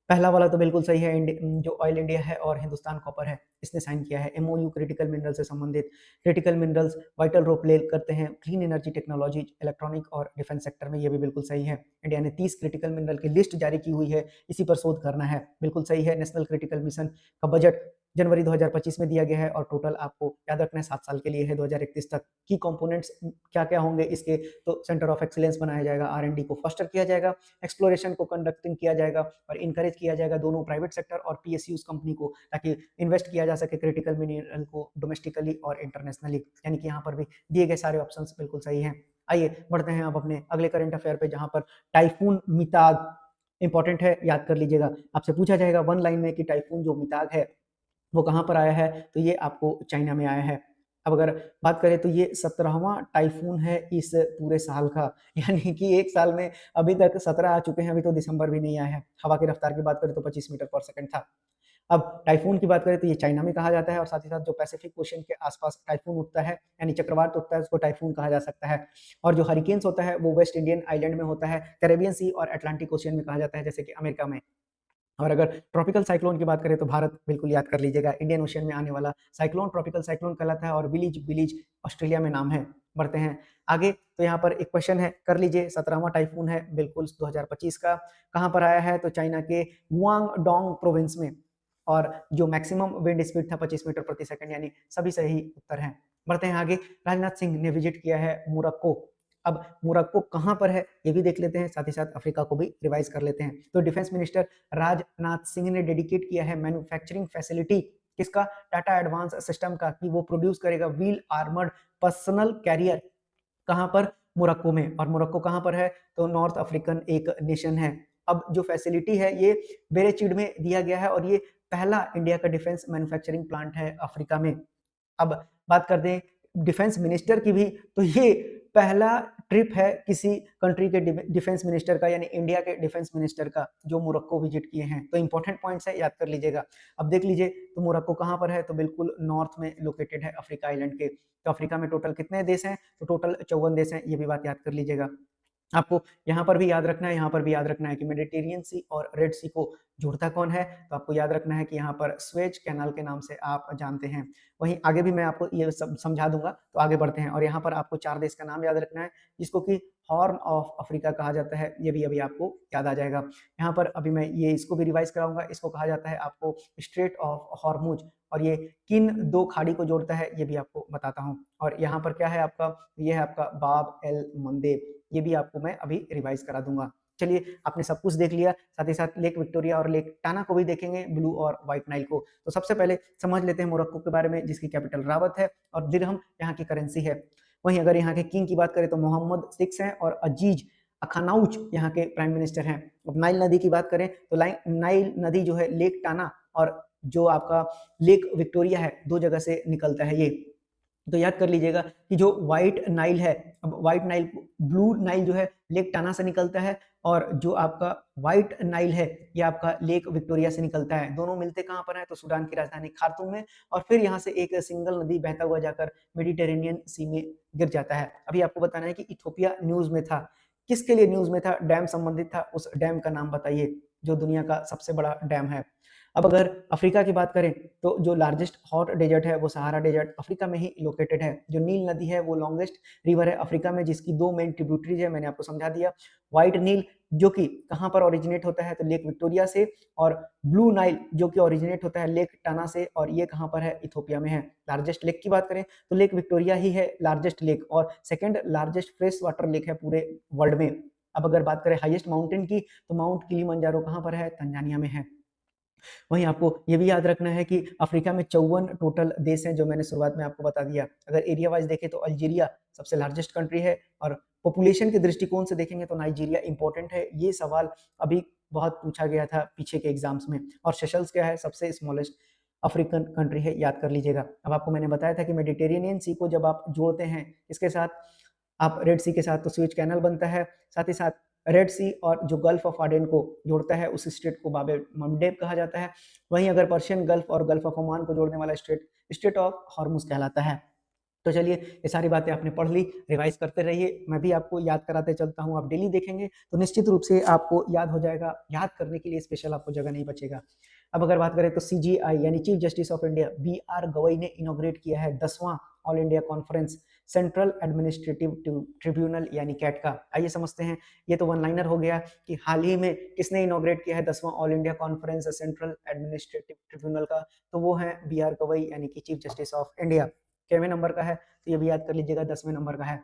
पहला वाला तो बिल्कुल सही है, जो ऑयल इंडिया है और हिंदुस्तान कॉपर है, इसने साइन किया है एमओयू क्रिटिकल मिनरल से संबंधित। Critical minerals vital role play करते हैं क्लीन एनर्जी टेक्नोलॉजी, इलेक्ट्रॉनिक और डिफेंस सेक्टर में, ये भी बिल्कुल सही है। इंडिया ने 30 क्रिटिकल मिनरल की लिस्ट जारी की हुई है, इसी पर शोध करना है, बिल्कुल सही है। नेशनल क्रिटिकल मिशन का बजट जनवरी 2025 में दिया गया है और टोटल आपको याद रखना है 7 साल के लिए है, 2031 तक। की कंपोनेंट्स क्या-क्या होंगे इसके, तो सेंटर ऑफ एक्सीलेंस बनाया जाएगा, आर&डी को फॉस्टर किया जाएगा, एक्सप्लोरेशन को कंडक्टिंग किया जाएगा और इनकरेज किया जाएगा दोनों प्राइवेट सेक्टर और पीएसयूज कंपनी को, ताकि इन्वेस्ट किया जा सके क्रिटिकल मिनरल को डोमेस्टिकली और इंटरनेशनली। यानी कि यहाँ पर भी दिए गए सारे ऑप्शंस बिल्कुल सही हैं। आइए बढ़ते हैं अब अपने अगले करंट अफेयर पे, जहाँ पर टाइफून मिताग इंपॉर्टेंट है, याद कर लीजिएगा। आपसे पूछा जाएगा वन लाइन में कि टाइफून जो मिताग है वो कहाँ पर आया है, तो ये आपको चाइना में आया है। अब अगर बात करें तो ये 17वां टाइफून है इस पूरे साल का, यानी कि एक साल में अभी तक 17 आ चुके हैं, अभी तो दिसंबर भी नहीं आया है। हवा की रफ्तार की बात करें तो 25 मीटर पर सेकंड था। अब टाइफून की बात करें तो ये चाइना में कहा जाता है, और साथ ही साथ जो पैसिफिक ओशन के आसपास टाइफून उठता है, यानी चक्रवात उठता है, उसको टाइफून कहा जा सकता है। और जो हरिकेन्स होता है वो वेस्ट इंडियन आइलैंड में होता है, कैरेबियन सी और अटलांटिक ओशियन में कहा जाता है, जैसे कि अमेरिका में। और अगर ट्रॉपिकल साइक्लोन की बात करें तो भारत बिल्कुल याद कर लीजिएगा, इंडियन ओशियन में आने वाला साइक्लोन ट्रॉपिकल साइक्लोन कहलाता है, और विलीज विलीज ऑस्ट्रेलिया में नाम है। बढ़ते हैं आगे, तो यहाँ पर एक क्वेश्चन है, कर लीजिए। 17वां टाइफून है बिल्कुल 2025 का, कहाँ पर आया है, तो चाइना के गुआंगडोंग प्रोविंस में, और जो मैक्सिमम विंड स्पीड था 25 मीटर प्रति सेकंड, यानी सभी सही उत्तर हैं। बढ़ते हैं आगे, राजनाथ सिंह ने विजिट किया है मोरक्को, अब मोरक्को कहाँ पर है ये भी देख लेते हैं, साथ ही साथ अफ्रीका को भी रिवाइज कर लेते हैं। तो डिफेंस मिनिस्टर राजनाथ सिंह ने डेडिकेट किया है मैन्युफैक्चरिंग फैसिलिटी किसका, टाटा एडवांस सिस्टम का, कि वो प्रोड्यूस करेगा व्हील आर्मर्ड पर्सनल कैरियर, कहाँ पर, मोरक्को में। और मोरक्को कहाँ पर है, तो नॉर्थ अफ्रीकन एक नेशन है। अब जो फैसिलिटी है ये बेरेचिड में दिया गया है और ये पहला इंडिया का डिफेंस मैन्युफैक्चरिंग प्लांट है अफ्रीका में। अब बात कर दें डिफेंस मिनिस्टर की भी, तो ये पहला ट्रिप है किसी कंट्री के डिफेंस मिनिस्टर का, यानी इंडिया के डिफेंस मिनिस्टर का, जो मोरक्को विजिट किए हैं। तो इंपॉर्टेंट पॉइंट्स है, याद कर लीजिएगा। अब देख लीजिए, तो मोरक्को कहाँ पर है, तो बिल्कुल नॉर्थ में लोकेटेड है अफ्रीका आइलैंड के। तो अफ्रीका में टोटल कितने देश हैं, तो टोटल 54 देश हैं, ये भी बात याद कर लीजिएगा। आपको यहाँ पर भी याद रखना है, यहाँ पर भी याद रखना है कि मेडिटेरियन सी और रेड सी को जोड़ता कौन है, तो आपको याद रखना है कि यहाँ पर स्वेज कैनाल के नाम से आप जानते हैं। वहीं आगे भी मैं आपको ये सब समझा दूंगा, तो आगे बढ़ते हैं। और यहाँ पर आपको 4 देश का नाम याद रखना है जिसको कि हॉर्न ऑफ अफ्रीका कहा जाता है, ये भी अभी आपको याद आ जाएगा। यहाँ पर अभी मैं ये इसको भी रिवाइज कराऊंगा, इसको कहा जाता है आपको स्ट्रेट ऑफ हॉर्मुज, और ये किन 2 खाड़ी को जोड़ता है ये भी आपको बताता हूँ। और यहाँ पर क्या है आपका, ये है आपका बाब एल मंदेब, ये भी आपको मैं अभी रिवाइज करा दूंगा। चलिए, आपने सब कुछ देख लिया, साथ ही साथ लेक विक्टोरिया और लेक टाना को भी देखेंगे, ब्लू और व्हाइट नाइल को। तो सबसे पहले समझ लेते हैं मोरक्को के बारे में, जिसकी कैपिटल रावत है और दिरहम यहाँ की करेंसी है। वहीं अगर यहाँ के किंग की बात करें तो मोहम्मद 6 हैं और अजीज अखानाउच यहाँ के प्राइम मिनिस्टर हैं। अब नाइल नदी की बात करें तो नाइल नदी जो है लेक टाना और जो आपका लेक विक्टोरिया है, 2 जगह से निकलता है ये। तो याद कर लीजिएगा कि जो व्हाइट नाइल है, अब व्हाइट नाइल, ब्लू नाइल जो है लेक टाना से निकलता है, और जो आपका व्हाइट नाइल है ये आपका लेक विक्टोरिया से निकलता है। दोनों मिलते कहाँ पर है, तो सूडान की राजधानी खार्तूम में, और फिर यहाँ से एक सिंगल नदी बहता हुआ जाकर मेडिटेरेनियन सी में गिर जाता है। अभी आपको बताना है कि इथोपिया न्यूज में था, किसके लिए न्यूज में था, डैम संबंधित था, उस डैम का नाम बताइए जो दुनिया का सबसे बड़ा डैम है। अब अगर अफ्रीका की बात करें तो जो लार्जेस्ट हॉट डेजर्ट है वो सहारा डेजर्ट अफ्रीका में ही लोकेटेड है। जो नील नदी है वो लॉन्गेस्ट रिवर है अफ्रीका में, जिसकी 2 मेन ट्रिब्यूटरीज है, मैंने आपको समझा दिया। व्हाइट नील जो कि कहाँ पर ओरिजिनेट होता है, तो लेक विक्टोरिया से, और ब्लू नाइल जो कि ओरिजिनेट होता है लेक टाना से, और ये कहाँ पर है, इथोपिया में है। लार्जेस्ट लेक की बात करें तो लेक विक्टोरिया ही है लार्जेस्ट लेक, और second largest fresh water lake है पूरे वर्ल्ड में। अब अगर बात करें हाईएस्ट माउंटेन की, तो माउंट किलिमंजारो कहाँ पर है, तंजानिया में है। वहीं आपको ये भी याद रखना है कि अफ्रीका में 54 टोटल देश हैं, जो मैंने शुरुआत में आपको बता दिया। अगर एरिया वाइज देखें तो अल्जीरिया सबसे लार्जेस्ट कंट्री है, और पॉपुलेशन के दृष्टिकोण से देखेंगे तो नाइजीरिया इंपॉर्टेंट है। ये सवाल अभी बहुत पूछा गया था पीछे के एग्जाम्स में। और सेशल्स क्या है, सबसे स्मॉलेस्ट अफ्रीकन कंट्री है, याद कर लीजिएगा। अब आपको मैंने बताया था कि मेडिटेरेनियन सी को जब आप जोड़ते हैं इसके साथ, आप रेड सी के साथ, तो स्वेज कैनल बनता है। साथ ही साथ रेड सी और जो गल्फ ऑफ आडेन को जोड़ता है उस स्ट्रेट को बाब एल मंडेब कहा जाता है। वहीं अगर पर्शियन गल्फ और गल्फ ऑफ ओमान को जोड़ने वाला स्ट्रेट स्ट्रेट ऑफ हॉर्मुज कहलाता है। तो चलिए, ये सारी बातें आपने पढ़ ली, रिवाइज करते रहिए, मैं भी आपको याद कराते चलता हूँ। आप डेली देखेंगे तो निश्चित रूप से आपको याद हो जाएगा, याद करने के लिए स्पेशल आपको जगह नहीं बचेगा। अब अगर बात करें तो सीजीआई यानी chief justice of India B R Gavai ने इनोग्रेट किया है 10वां all India conference central administrative tribunal यानी कैट का। आइए समझते हैं, ये तो वन लाइनर हो गया कि हाल ही में किसने इनोग्रेट किया है 10वां all India conference central administrative tribunal का, तो वो है बी आर गवई यानी कि चीफ जस्टिस ऑफ इंडिया। केवें नंबर का है, तो ये भी याद कर लीजिएगा, 10वें नंबर का है।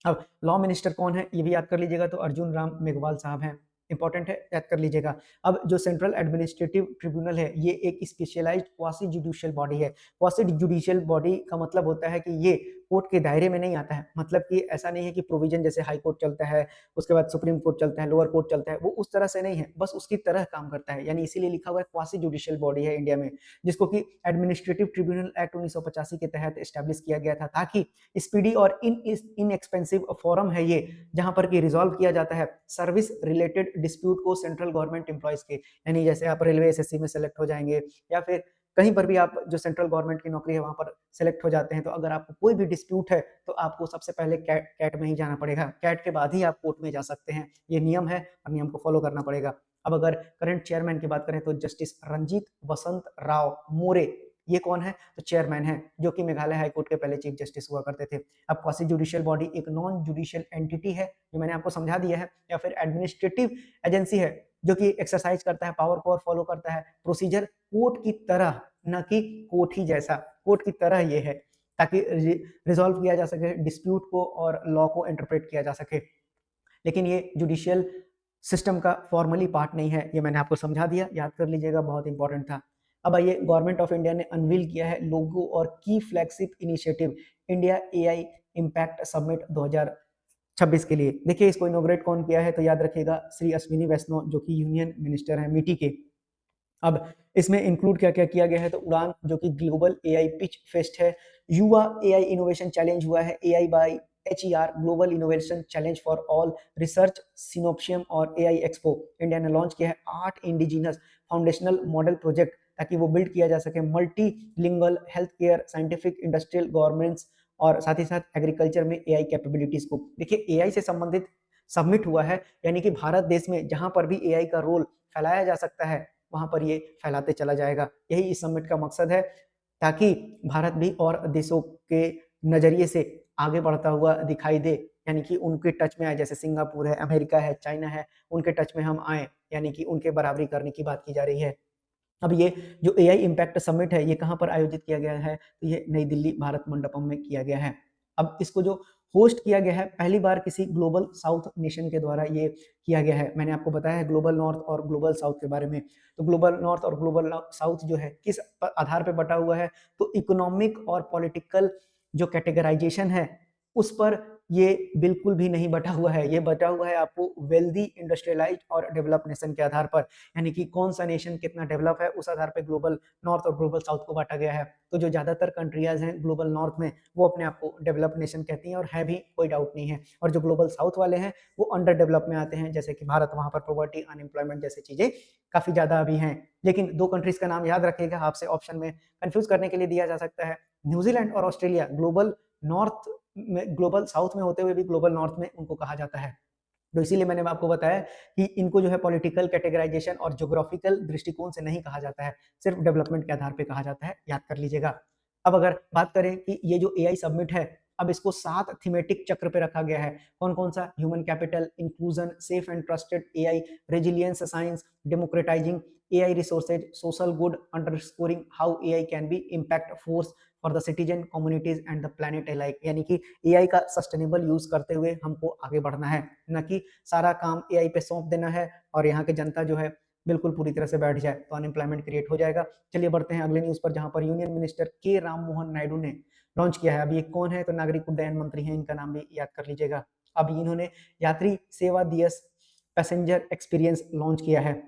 अब लॉ मिनिस्टर कौन है, ये भी याद कर लीजिएगा, तो अर्जुन राम मेघवाल साहब हैं, इंपॉर्टेंट है, याद कर लीजिएगा। अब जो सेंट्रल एडमिनिस्ट्रेटिव ट्रिब्यूनल है ये एक स्पेशलाइज्ड क्वासी जुडिशियल बॉडी है। क्वासी जुडिशियल बॉडी का मतलब होता है कि ये कोर्ट के दायरे में नहीं आता है, मतलब कि ऐसा नहीं है कि प्रोविजन जैसे हाई कोर्ट चलता है, उसके बाद सुप्रीम कोर्ट चलता है, लोअर कोर्ट चलता है, वो उस तरह से नहीं है, बस उसकी तरह काम करता है। यानी इसीलिए लिखा हुआ है क्वासी जुडिशियल बॉडी है इंडिया में, जिसको कि एडमिनिस्ट्रेटिव ट्रिब्यूनल एक्ट 1985 के तहत एस्टेब्लिश किया गया था, ताकि स्पीडी और इनएक्सपेंसिव फोरम है ये, जहां पर कि रिजॉल्व किया जाता है सर्विस रिलेटेड डिस्प्यूट को सेंट्रल गवर्नमेंट एम्प्लॉयज के। यानी जैसे आप रेलवे एसएससी में सेलेक्ट हो जाएंगे, या फिर कहीं पर भी आप जो सेंट्रल गवर्नमेंट की नौकरी है वहां पर सेलेक्ट हो जाते हैं, तो अगर आपको कोई भी डिस्प्यूट है तो आपको सबसे पहले कैट में ही जाना पड़ेगा, कैट के बाद ही आप कोर्ट में जा सकते हैं। ये नियम है और नियम को फॉलो करना पड़ेगा। अब अगर करंट चेयरमैन की बात करें तो जस्टिस रंजीत वसंत राव मोरे, ये कौन है, तो चेयरमैन है, जो कि मेघालय हाईकोर्ट के पहले चीफ जस्टिस हुआ करते थे। अब क्वासी जुडिशियल बॉडी एक नॉन जुडिशियल एंटिटी है, जो मैंने आपको समझा दिया है, या फिर एडमिनिस्ट्रेटिव एजेंसी है जो कि एक्सरसाइज करता है पावर को और फॉलो करता है प्रोसीजर कोर्ट की तरह, न कि कोर्ट ही जैसा, कोर्ट की तरह ये है। ताकि रिजॉल्व किया जा सके डिस्प्यूट को और लॉ को इंटरप्रेट किया जा सके। लेकिन ये जुडिशियल सिस्टम का फॉर्मली पार्ट नहीं है, ये मैंने आपको समझा दिया, याद कर लीजिएगा, बहुत इंपॉर्टेंट था। अब आइए, गवर्नमेंट ऑफ इंडिया ने अनवील किया है लोगो और की flagship initiative India AI impact summit 2026 के लिए। देखिए, इसको इनोग्रेट कौन किया है, तो याद रखिएगा श्री अश्विनी वैष्णव, जो कि यूनियन मिनिस्टर हैं मिटी के। अब इसमें इंक्लूड क्या क्या किया गया है, तो उड़ान जो कि ग्लोबल एआई पिच फेस्ट है, युवा एआई इनोवेशन चैलेंज हुआ है, AI by HER global innovation challenge for all research symposium और एआई एक्सपो। इंडिया ने लॉन्च किया है 8 इंडिजिनस फाउंडेशनल मॉडल प्रोजेक्ट, ताकि वो बिल्ड किया जा सके multi lingual health care scientific industrial governments और साथ ही साथ एग्रीकल्चर में एआई कैपेबिलिटीज को। देखिए, एआई से संबंधित सबमिट हुआ है, यानी कि भारत देश में जहां पर भी एआई का रोल फैलाया जा सकता है वहां पर ये फैलाते चला जाएगा। यही इस समिट का मकसद है, ताकि भारत भी और देशों के नजरिए से आगे बढ़ता हुआ दिखाई दे, यानी कि उनके टच में आए, जैसे सिंगापुर है, अमेरिका है, चाइना है, उनके टच में हम आए, यानी कि उनके बराबरी करने की बात की जा रही है। अब ये जो एआई इम्पैक्ट समिट है, ये कहाँ पर आयोजित किया गया है, तो ये नई दिल्ली भारत मंडपम में किया गया है। अब इसको जो होस्ट किया गया है, पहली बार किसी ग्लोबल साउथ नेशन के द्वारा ये किया गया है। मैंने आपको बताया है ग्लोबल नॉर्थ और ग्लोबल साउथ के बारे में। तो ग्लोबल नॉर्थ और ग्लोबल साउथ जो है किस आधार पर बटा हुआ है, तो इकोनॉमिक और पॉलिटिकल जो कैटेगराइजेशन है उस पर ये बिल्कुल भी नहीं बटा हुआ है। ये बटा हुआ है आपको वेल्दी, इंडस्ट्रियलाइज्ड और डेवलप नेशन के आधार पर, यानी कि कौन सा नेशन कितना डेवलप है उस आधार पर ग्लोबल नॉर्थ और ग्लोबल साउथ को बांटा गया है। तो जो ज्यादातर कंट्रियाज हैं ग्लोबल नॉर्थ में, वो अपने आप को डेवलप नेशन कहती हैं और है भी, कोई डाउट नहीं है। और जो ग्लोबल साउथ वाले हैं वो अंडर डेवलप में आते हैं, जैसे कि भारत, वहां पर पॉवर्टी, अनएम्प्लॉयमेंट जैसी चीजें काफी ज्यादा अभी हैं। लेकिन दो कंट्रीज का नाम याद रखिएगा, आपसे ऑप्शन में कंफ्यूज करने के लिए दिया जा सकता है, न्यूजीलैंड और ऑस्ट्रेलिया। ग्लोबल नॉर्थ में, ग्लोबल साउथ में होते हुए भी ग्लोबल नॉर्थ में उनको कहा जाता है। तो इसीलिए मैंने आपको बताया कि इनको जो है पॉलिटिकल कैटेगराइजेशन और ज्योग्राफिकल दृष्टिकोण से नहीं कहा जाता है, सिर्फ डेवलपमेंट के आधार पे कहा जाता है, याद कर लीजिएगा। अब अगर बात करें कि ये जो एआई सबमिट है, अब इसको 7 थीमेटिक चक्र पे रखा गया है। कौन कौन सा? Human capital, inclusion, safe and trusted AI, resilience science, democratising AI resources, social good, underscoring how AI can be impact force for the citizen, communities and the planet alike. यानी कि एआई का सस्टेनेबल यूज करते हुए हमको आगे बढ़ना है, न कि सारा काम एआई पे सौंप देना है और यहाँ की जनता जो है बिल्कुल पूरी तरह से बैठ जाए, तो अनएम्प्लॉयमेंट क्रिएट हो जाएगा। चलिए बढ़ते हैं अगले न्यूज पर, जहां पर यूनियन मिनिस्टर के राम मोहन नायडू ने लॉन्च किया है। अब ये कौन है? तो नागरिक उड्डयन मंत्री हैं, इनका नाम भी याद कर लीजिएगा। अब इन्होंने यात्री सेवा दिवस पैसेंजर एक्सपीरियंस लॉन्च किया है।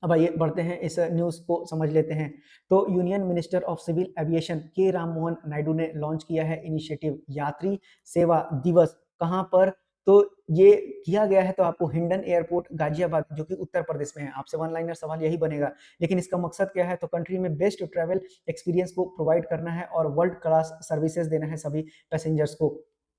अब आइए बढ़ते हैं, इस न्यूज को समझ लेते हैं। तो union minister of civil aviation K Ram Mohan Naidu ने लॉन्च किया है इनिशिएटिव यात्री सेवा दिवस। कहां पर? तो ये किया गया है तो आपको हिंडन एयरपोर्ट गाजियाबाद, जो कि उत्तर प्रदेश में है। आपसे वन लाइनर सवाल यही बनेगा, लेकिन इसका मकसद क्या है? तो कंट्री में बेस्ट ट्रैवल एक्सपीरियंस को प्रोवाइड करना है और वर्ल्ड क्लास सर्विसेज देना है सभी पैसेंजर्स को।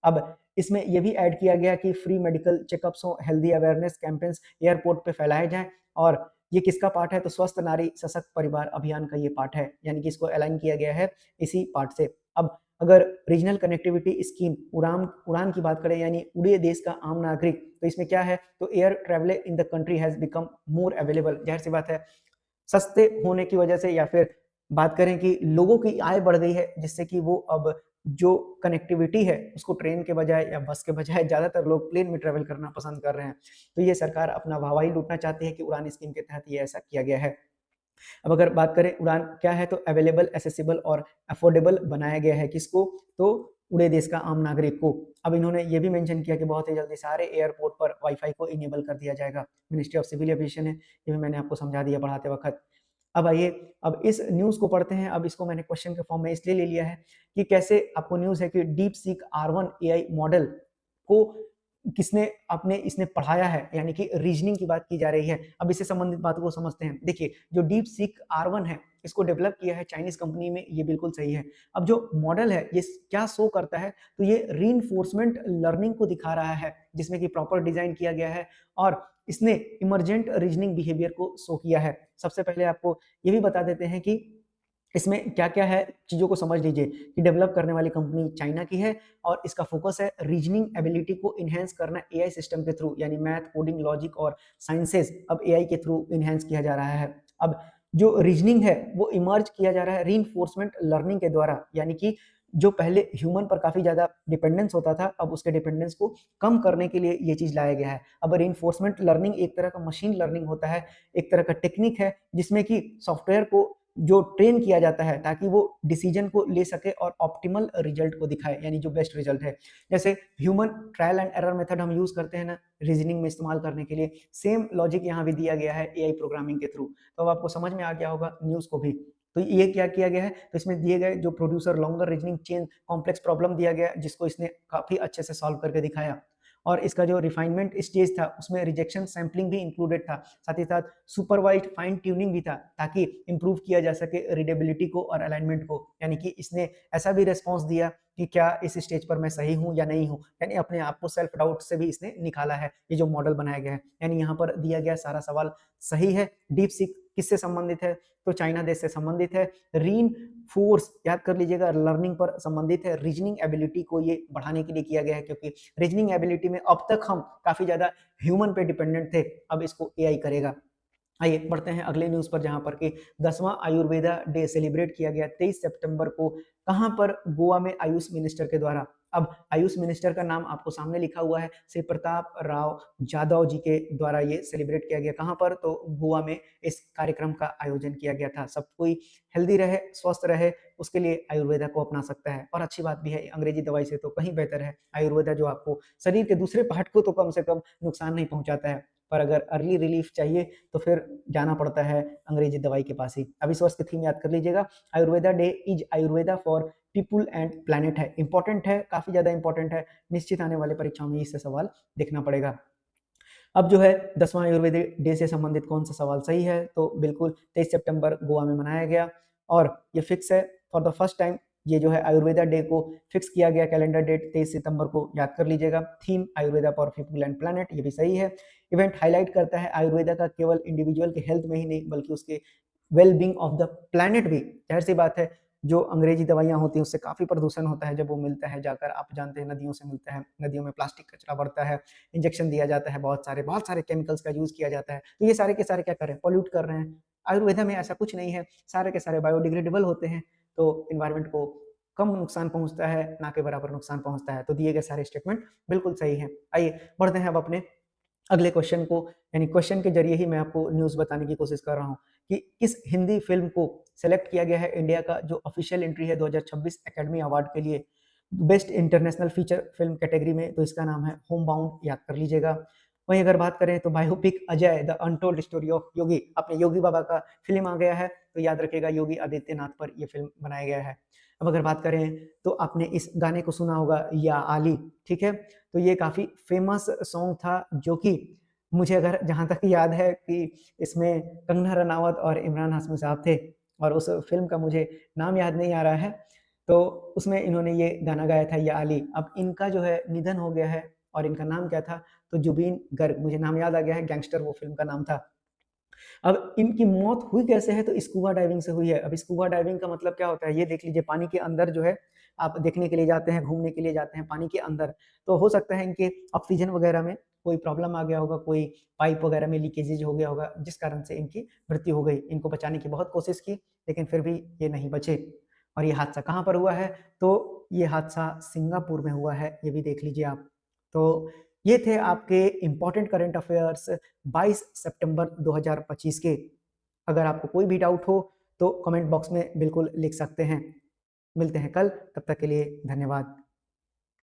अब इसमें यह भी ऐड किया गया कि फ्री मेडिकल चेकअप्स हो, हेल्दी अवेयरनेस कैंपेन्स एयरपोर्ट पे फैलाए जाएं। और ये किसका पार्ट है? तो स्वस्थ नारी सशक्त परिवार अभियान का ये पार्ट है, यानी कि इसको अलाइन किया गया है इसी पार्ट से। अब अगर रीजनल कनेक्टिविटी स्कीम उड़ान उड़ान की बात करें, यानी उड़े देश का आम नागरिक, तो इसमें क्या है? तो air travel in the country has become more available. जाहिर सी बात है, सस्ते होने की वजह से, या फिर बात करें कि लोगों की आय बढ़ गई है, जिससे कि वो अब जो कनेक्टिविटी है उसको ट्रेन के बजाय या बस के बजाय ज्यादातर लोग प्लेन में ट्रेवल करना पसंद कर रहे हैं। तो ये सरकार अपना वाहवाही लूटना चाहती है कि उड़ान स्कीम के तहत ये ऐसा किया गया है। अब अगर बात करें उड़ान क्या है, तो अवेलेबल, एसेसिबल और अफोर्डेबल बनाया गया है। किसको? तो उड़े देश का आम नागरिक को। अब इन्होंने ये भी मेंशन किया कि बहुत ही जल्दी सारे एयरपोर्ट पर वाईफाई को इनेबल कर दिया जाएगा। मिनिस्ट्री ऑफ सिविल एविएशन है, ये भी मैंने आपको समझा दिया पढ़ाते वक्त। अब आइए, अब इस न्यूज को पढ़ते हैं। अब इसको मैंने क्वेश्चन के फॉर्म में इसलिए ले लिया है कि कैसे आपको न्यूज है कि deep seek R1 AI model को किसने अपने इसने पढ़ाया है, यानी कि रीजनिंग की बात की जा रही है। अब इससे संबंधित बातों को समझते हैं। देखिए, जो डीप सीक R1 है, इसको डेवलप किया है चाइनीज कंपनी में, ये बिल्कुल सही है। अब जो मॉडल है ये क्या शो करता है? तो ये रीइंफोर्समेंट लर्निंग को दिखा रहा है, जिसमें कि प्रॉपर डिजाइन किया गया है और इसने इमरजेंट रीजनिंग बिहेवियर को शो किया है। सबसे पहले आपको ये भी बता देते हैं कि इसमें क्या क्या है, चीजों को समझ लीजिए कि डेवलप करने वाली कंपनी चाइना की है और इसका फोकस है रीजनिंग एबिलिटी को इनहेंस करना एआई सिस्टम के थ्रू, यानी मैथ, कोडिंग, लॉजिक और साइंसेज अब एआई के थ्रू इनहेंस किया जा रहा है। अब जो रीजनिंग है वो इमर्ज किया जा रहा है रीइंफोर्समेंट लर्निंग के द्वारा, यानी कि जो पहले ह्यूमन पर काफ़ी ज़्यादा डिपेंडेंस होता था, अब उसके डिपेंडेंस को कम करने के लिए ये चीज़ लाया गया है। अब रिइंफोर्समेंट लर्निंग एक तरह का मशीन लर्निंग होता है, एक तरह का टेक्निक है जिसमें कि सॉफ्टवेयर को जो ट्रेन किया जाता है ताकि वो डिसीजन को ले सके और ऑप्टिमल रिजल्ट को दिखाए, यानी जो बेस्ट रिजल्ट है। जैसे human trial and error method हम यूज़ करते हैं ना रीजनिंग में इस्तेमाल करने के लिए, सेम लॉजिक यहाँ भी दिया गया है एआई प्रोग्रामिंग के थ्रू। तो अब आपको समझ में आ गया होगा न्यूज़ को भी। तो ये क्या किया गया है, तो इसमें दिए गए जो producer longer reasoning chain complex problem दिया गया जिसको इसने काफ़ी अच्छे से सॉल्व करके दिखाया। और इसका जो रिफाइनमेंट स्टेज था उसमें रिजेक्शन सैम्पलिंग भी इंक्लूडेड था, साथ ही साथ सुपरवाइज्ड फाइन ट्यूनिंग भी था ताकि इंप्रूव किया जा सके रीडेबिलिटी को और अलाइनमेंट को। यानी कि इसने ऐसा भी रिस्पॉन्स दिया कि क्या इस स्टेज पर मैं सही हूँ या नहीं हूँ, यानी अपने आप को सेल्फ डाउट से भी इसने निकाला है ये जो मॉडल बनाया गया है। यानी यहाँ पर दिया गया सारा सवाल सही है। डीप सीक किससे संबंधित है, तो चाइना देश से संबंधित है। रीन फोर्स याद कर लीजिएगा लर्निंग पर संबंधित है, रीजनिंग एबिलिटी को ये बढ़ाने के लिए किया गया है क्योंकि रीजनिंग एबिलिटी में अब तक हम काफी ज्यादा ह्यूमन पे डिपेंडेंट थे, अब इसको एआई करेगा। आइए बढ़ते हैं अगले न्यूज पर जहां पर कि 10वां आयुर्वेदा डे सेलिब्रेट किया गया 23 सितंबर को। कहां पर, गोवा में आयुष मिनिस्टर के द्वारा। अब आयुष मिनिस्टर का नाम आपको सामने लिखा हुआ है, श्री प्रताप राव जाधव जी के द्वारा ये सेलिब्रेट किया गया। कहां पर, तो गोवा में इस कार्यक्रम का आयोजन किया गया था। सब कोई हेल्दी रहे, स्वस्थ रहे, उसके लिए आयुर्वेदा को अपना सकता है। और अच्छी बात भी है, अंग्रेजी दवाई से तो कहीं बेहतर है आयुर्वेदा, जो आपको शरीर के दूसरे पार्ट को तो कम से कम नुकसान नहीं पहुंचाता है, पर अगर अर्ली रिलीफ चाहिए तो फिर जाना पड़ता है अंग्रेजी दवाई के पास ही। अब इस वर्ष की थीम याद कर लीजिएगा, Ayurveda day is Ayurveda for people and planet है। इंपॉर्टेंट है, काफी ज्यादा इंपॉर्टेंट है, निश्चित आने वाले परीक्षाओं में इससे सवाल देखना पड़ेगा। अब जो है 10वां आयुर्वेदिक डे से संबंधित कौन सा सवाल सही है, तो बिल्कुल 23 सितंबर गोवा में मनाया गया और ये फिक्स है। फॉर द फर्स्ट टाइम ये जो है आयुर्वेदा डे को फिक्स किया गया, कैलेंडर डेट 23 सितंबर को, याद कर लीजिएगा। Theme Ayurveda for people and planet, ये भी सही है। इवेंट हाईलाइट करता है आयुर्वेदा का केवल इंडिविजुअल के हेल्थ में ही नहीं बल्कि उसके well being of the planet भी। जाहिर सी बात है, जो अंग्रेजी दवाइयां होती हैं उससे काफी प्रदूषण होता है जब वो मिलता है जाकर, आप जानते हैं नदियों से मिलता है, नदियों में प्लास्टिक कचरा बढ़ता है, इंजेक्शन दिया जाता है, बहुत सारे केमिकल्स का यूज किया जाता है, तो ये सारे के सारे क्या कर रहे हैं, पॉल्यूट कर रहे हैं। आयुर्वेदा में ऐसा कुछ नहीं है, सारे के सारे बायोडिग्रेडेबल होते हैं, तो इन्वायरमेंट को कम नुकसान पहुंचता है, ना के बराबर नुकसान पहुंचता है। तो दिए गए सारे स्टेटमेंट बिल्कुल सही है। आइए बढ़ते हैं अब अपने अगले क्वेश्चन को, यानी क्वेश्चन के जरिए ही मैं आपको न्यूज़ बताने की कोशिश कर रहा हूँ कि किस हिंदी फिल्म को सेलेक्ट किया गया है इंडिया का जो ऑफिशियल एंट्री है 2026 एकेडमी अवार्ड के लिए best international feature film category में, तो इसका नाम है होम बाउंड, याद कर लीजिएगा। वहीं अगर बात करें तो biopic Ajay the untold story of Yogi, अपने योगी बाबा का फिल्म आ गया है, तो याद रखिएगा योगी आदित्यनाथ पर यह फिल्म बनाया गया है। अब अगर बात करें तो आपने इस गाने को सुना होगा या आली, ठीक है, तो ये काफ़ी फेमस सॉन्ग था जो कि मुझे अगर जहाँ तक याद है कि इसमें कंगना रनावत और इमरान हाशमी साहब थे, और उस फिल्म का मुझे नाम याद नहीं आ रहा है, तो उसमें इन्होंने ये गाना गाया था या अली। अब इनका जो है निधन हो गया है, और इनका नाम क्या था, तो जुबीन गर्ग, मुझे नाम याद आ गया है, गैंगस्टर वो फिल्म का नाम था। अब इनकी मौत हुई कैसे है, तो स्कूबा डाइविंग से हुई है। अब स्कूबा डाइविंग का मतलब क्या होता है, ये देख लीजिए, पानी के अंदर जो है आप देखने के लिए जाते हैं, घूमने के लिए जाते हैं पानी के अंदर, तो हो सकता है इनके ऑक्सीजन वगैरह में कोई प्रॉब्लम आ गया होगा, कोई पाइप वगैरह में लीकेजेज हो गया होगा, जिस कारण से इनकी मृत्यु हो गई। इनको बचाने की बहुत कोशिश की लेकिन फिर भी ये नहीं बचे। और ये हादसा कहाँ पर हुआ है, तो ये हादसा सिंगापुर में हुआ है, ये भी देख लीजिए आप। तो ये थे आपके इम्पोर्टेंट करंट अफेयर्स 22 सितंबर 2025 के। अगर आपको कोई भी डाउट हो तो कमेंट बॉक्स में बिल्कुल लिख सकते हैं। मिलते हैं कल, तब तक के लिए धन्यवाद।